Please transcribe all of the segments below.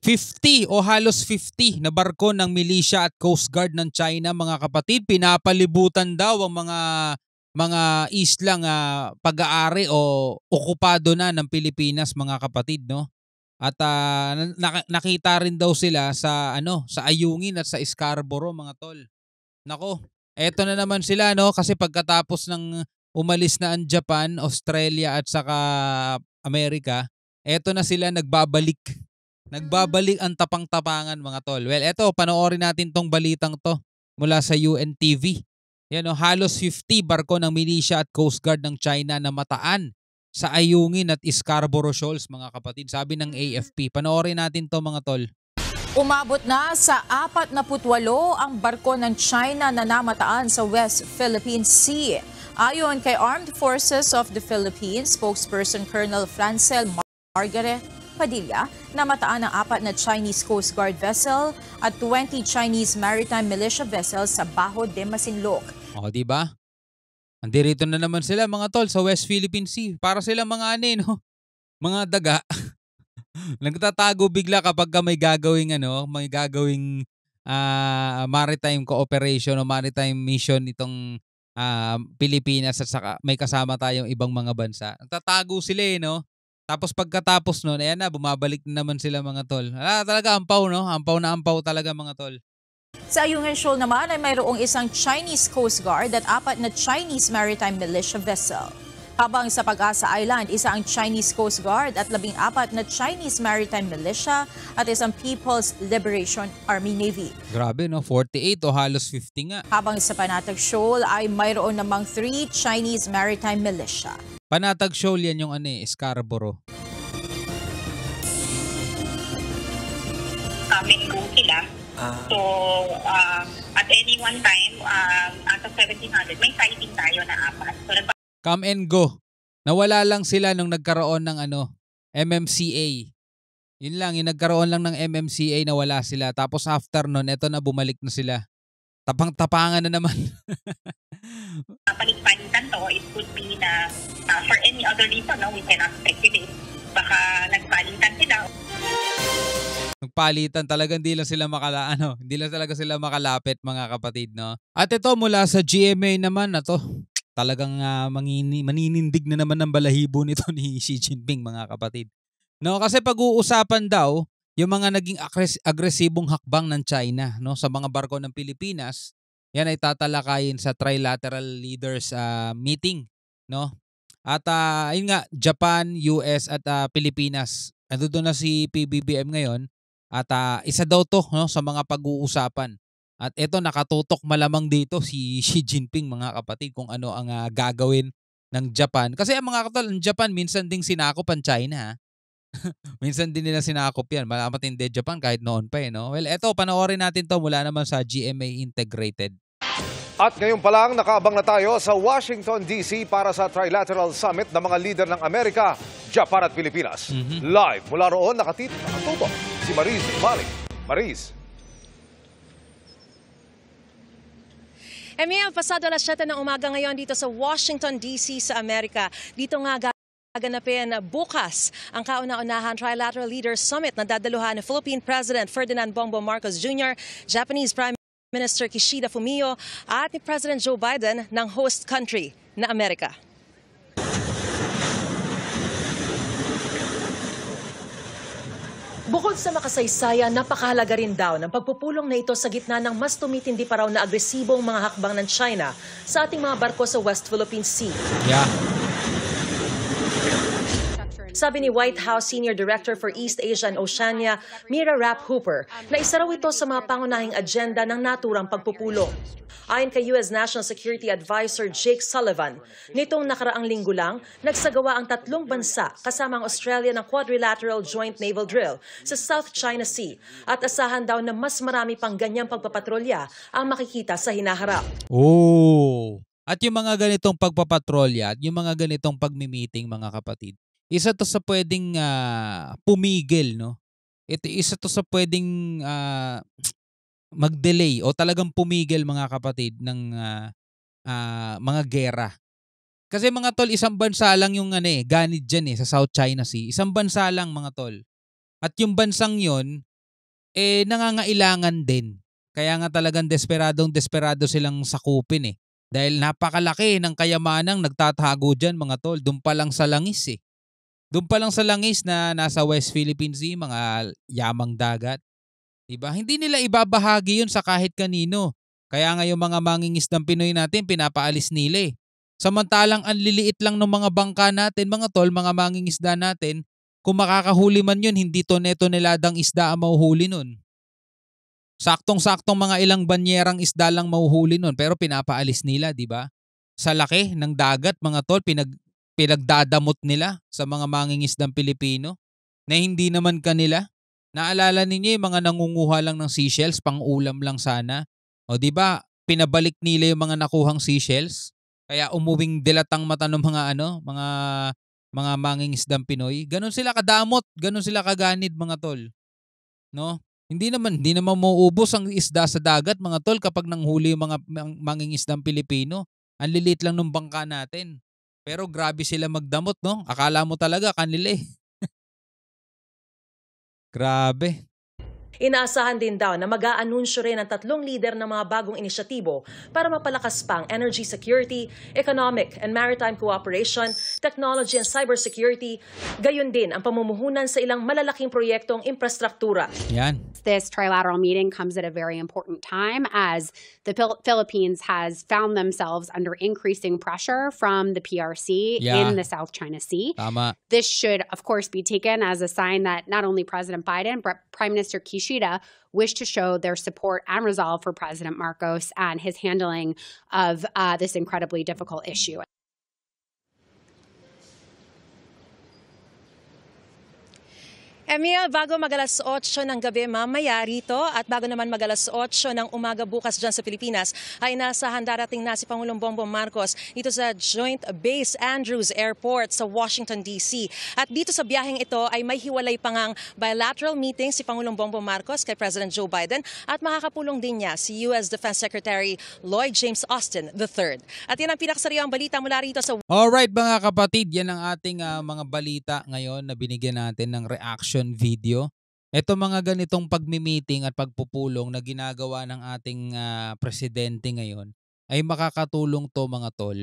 50 o halos 50 na barko ng militia at Coast Guard ng China, mga kapatid. Pinapalibutan daw ang mga islang pag-aari o okupado na ng Pilipinas, mga kapatid, no? At nakita rin daw sila sa sa Ayungin at sa Scarborough, mga tol. Nako, eto na naman sila, no, kasi pagkatapos ng umalis na ang Japan, Australia at saka Amerika, eto na sila nagbabalik. Nagbabalik ang tapang-tapangan, mga tol. Well, eto, panoorin natin tong balitang to mula sa UNTV. Yan, no, halos 50 barko ng militia at Coast Guard ng China na mataan sa Ayungin at Scarborough Shoals, mga kapatid. Sabi ng AFP. Panoorin natin to, mga tol. Umabot na sa 48 ang barko ng China na namataan sa West Philippine Sea. Ayon kay Armed Forces of the Philippines, spokesperson Colonel Francel Margaret Padilla, namataan ang 4 na Chinese Coast Guard vessel at 20 Chinese Maritime Militia vessels sa Bajo de Masinloc. O, di ba? Andirito na naman sila, mga tol, sa West Philippine Sea. Para silang mga no? Mga daga. Nagtatago bigla kapag may gagawing maritime cooperation o maritime mission itong Pilipinas at saka may kasama tayong ibang mga bansa. Nagtatago sila, no? Tapos pagkatapos noon, ayan na, bumabalik na naman sila, mga tol. Talaga ampaw, no? Ampaw na ampaw talaga, mga tol. Sa Ayungin Shoal naman ay mayroong isang Chinese Coast Guard at 4 na Chinese Maritime Militia vessel. Habang sa Pag-asa Island, isa ang Chinese Coast Guard at 14 na Chinese Maritime Militia at isang People's Liberation Army Navy. Grabe, no? 48 o halos 50 nga. Habang sa Panatag Shoal ay mayroon namang 3 Chinese Maritime Militia. Panatag Shoal, yan yung Scarborough. Go sila. So, at any one time, out of 1,700, may sighting tayo na 4. So, come and go. Nawala lang sila nung nagkaroon ng MMCA. Yun lang, yung nagkaroon lang ng MMCA, nawala sila. Tapos after nun, eto na, bumalik na sila. Tapang-tapangan na naman. Palit-palitan to, it could be na for any other reason, no, we cannot speculate. Baka nagpalitan sila. Nagpalitan talaga, hindi lang talaga sila makalapit, mga kapatid, no? At ito mula sa GMA naman na to. Talagang maninindig na naman ng balahibo nito ni Xi Jinping, mga kapatid. No, kasi pag-uusapan daw yung mga naging agresibong hakbang ng China, no, sa mga barko ng Pilipinas. Yan ay tatalakayin sa Trilateral Leaders meeting, no? At ayun nga, Japan, US at Pilipinas. Nandoon na si PBBM ngayon at isa daw to, no, sa mga pag-uusapan. At ito, nakatutok malamang dito si Xi Jinping, mga kapatid, kung ano ang gagawin ng Japan. Kasi mga katol, ang Japan minsan ding sinakop ang China. Minsan din nila sinakop yan. Matindi Japan kahit noon pa, no? Well, eto, panoorin natin to mula naman sa GMA Integrated. At ngayon pa lang, nakaabang na tayo sa Washington, D.C. para sa Trilateral Summit ng mga leader ng Amerika, Japan at Pilipinas. Live mula roon, nakatutok si Maris Malik. Maris. Emil, pasado alas 7 ng umaga ngayon dito sa Washington, D.C. sa Amerika. Dito nga gaganapin bukas ang kauna-unahan Trilateral Leaders Summit na dadaluhan ni Philippine President Ferdinand Bongbong Marcos Jr., Japanese Prime Minister Kishida Fumio at ni President Joe Biden ng host country na Amerika. Bukod sa makasaysayan, napakahalaga rin daw ng pagpupulong na ito sa gitna ng mas tumitindi pa raw na agresibong mga hakbang ng China sa ating mga barko sa West Philippine Sea. Yeah. Sabi ni White House Senior Director for East Asia and Oceania, Mira Rapp Hooper, na isa raw ito sa mga pangunahing agenda ng naturang pagpupulong. Ayon kay U.S. National Security Advisor Jake Sullivan, nitong nakaraang linggo lang, nagsagawa ang 3 bansa kasama ang Australia ng Quadrilateral Joint Naval Drill sa South China Sea at asahan daw na mas marami pang ganyang pagpapatrolya ang makikita sa hinaharap. Oh! At yung mga ganitong pagpapatrolya at yung mga ganitong pagmi-meeting, mga kapatid, isa to sa pwedeng pumigil, no? Ito isa to sa pwedeng mag-delay o talagang pumigil, mga kapatid, ng mga gera. Kasi mga tol, isang bansa lang yung ganid dyan sa South China Sea. Isang bansa lang, mga tol. At yung bansang yon, nangangailangan din. Kaya nga talagang desperado silang sakupin eh. Dahil napakalaki ng kayamanang nagtatago dyan mga tol. Doon pa lang sa langis eh. Doon pa lang sa langis na nasa West Philippine Sea, mga yamang dagat. Diba? Hindi nila ibabahagi yun sa kahit kanino. Kaya nga yung mga mangingisdang Pinoy natin, pinapaalis nila eh. Samantalang ang liliit lang ng mga bangka natin, mga tol, mga mangingisda natin, kung makakahuli man yun, hindi toneladang isda ang mahuhuli nun. Saktong-saktong mga ilang banyerang isda lang mahuhuli nun, pero pinapaalis nila, di ba? Sa laki ng dagat, mga tol, pinagdadamot nila sa mga mangingisdang Pilipino na hindi naman kanila. Naalala ninyo yung mga nangunguha lang ng seashells, pang-ulam lang sana. O di ba, pinabalik nila yung mga nakuhang seashells. Kaya umuwing dilatang mata ng mga mangingisdang Pinoy. Ganon sila kadamot, ganon sila kaganid mga tol. No? Hindi naman mauubos ang isda sa dagat mga tol kapag nanghuli yung mga mangingisdang Pilipino. Ang lilit lang ng bangka natin. Pero grabe sila magdamot, no? Akala mo talaga kanila eh. Grabe. Inaasahan din daw na mag-aanunsyo rin ang 3 lider ng mga bagong inisyatibo para mapalakas pang energy security, economic and maritime cooperation, technology and cybersecurity, gayon din ang pamumuhunan sa ilang malalaking proyektong infrastruktura. Yan. This trilateral meeting comes at a very important time as the Philippines has found themselves under increasing pressure from the PRC in the South China Sea. Tama. This should, of course, be taken as a sign that not only President Biden, but Prime Minister Kishida wish to show their support and resolve for President Marcos and his handling of this incredibly difficult issue. Emil, bago mag-alas 8 ng gabi mamaya rito at bago naman mag-alas 8 ng umaga bukas dyan sa Pilipinas, ay nasahan darating na si Pangulong Bongbong Marcos dito sa Joint Base Andrews Airport sa Washington, D.C. At dito sa biyaheng ito ay may hiwalay pa ngang bilateral meeting si Pangulong Bongbong Marcos kay President Joe Biden at makakapulong din niya si U.S. Defense Secretary Lloyd James Austin III. At yan ang pinakasariwang balita mula rito sa... Alright mga kapatid, yan ang ating mga balita ngayon na binigyan natin ng reaction video. Ito mga ganitong pagmi-meeting at pagpupulong na ginagawa ng ating presidente ngayon ay makakatulong to mga tol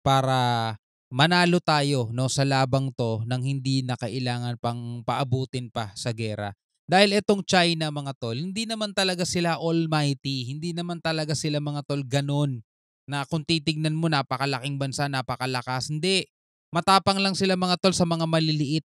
para manalo tayo no sa labang to nang hindi na kailangan pang paabutin pa sa gera. Dahil itong China mga tol, hindi naman talaga sila almighty, hindi naman talaga sila mga tol ganon na kung titignan mo napakalaking bansa, napakalakas. Hindi. Matapang lang sila mga tol sa mga maliliit.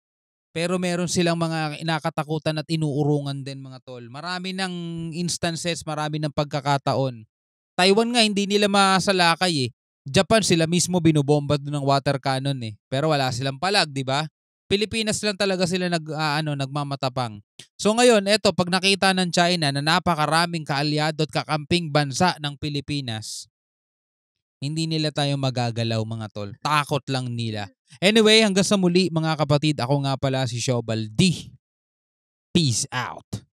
Pero meron silang mga inakatakutan at inuurungan din mga tol. Marami ng instances, marami ng pagkakataon. Taiwan nga hindi nila masalakay eh. Japan sila mismo binobomba doon ng water cannon eh. Pero wala silang palag, di ba? Pilipinas lang talaga sila nagmamatapang. So ngayon, eto pag nakita ng China na napakaraming kaalyado at kakamping bansa ng Pilipinas, hindi nila tayo magagalaw mga tol. Takot lang nila. Anyway, hanggang sa muli mga kapatid, ako nga pala si Shobal D. Peace out.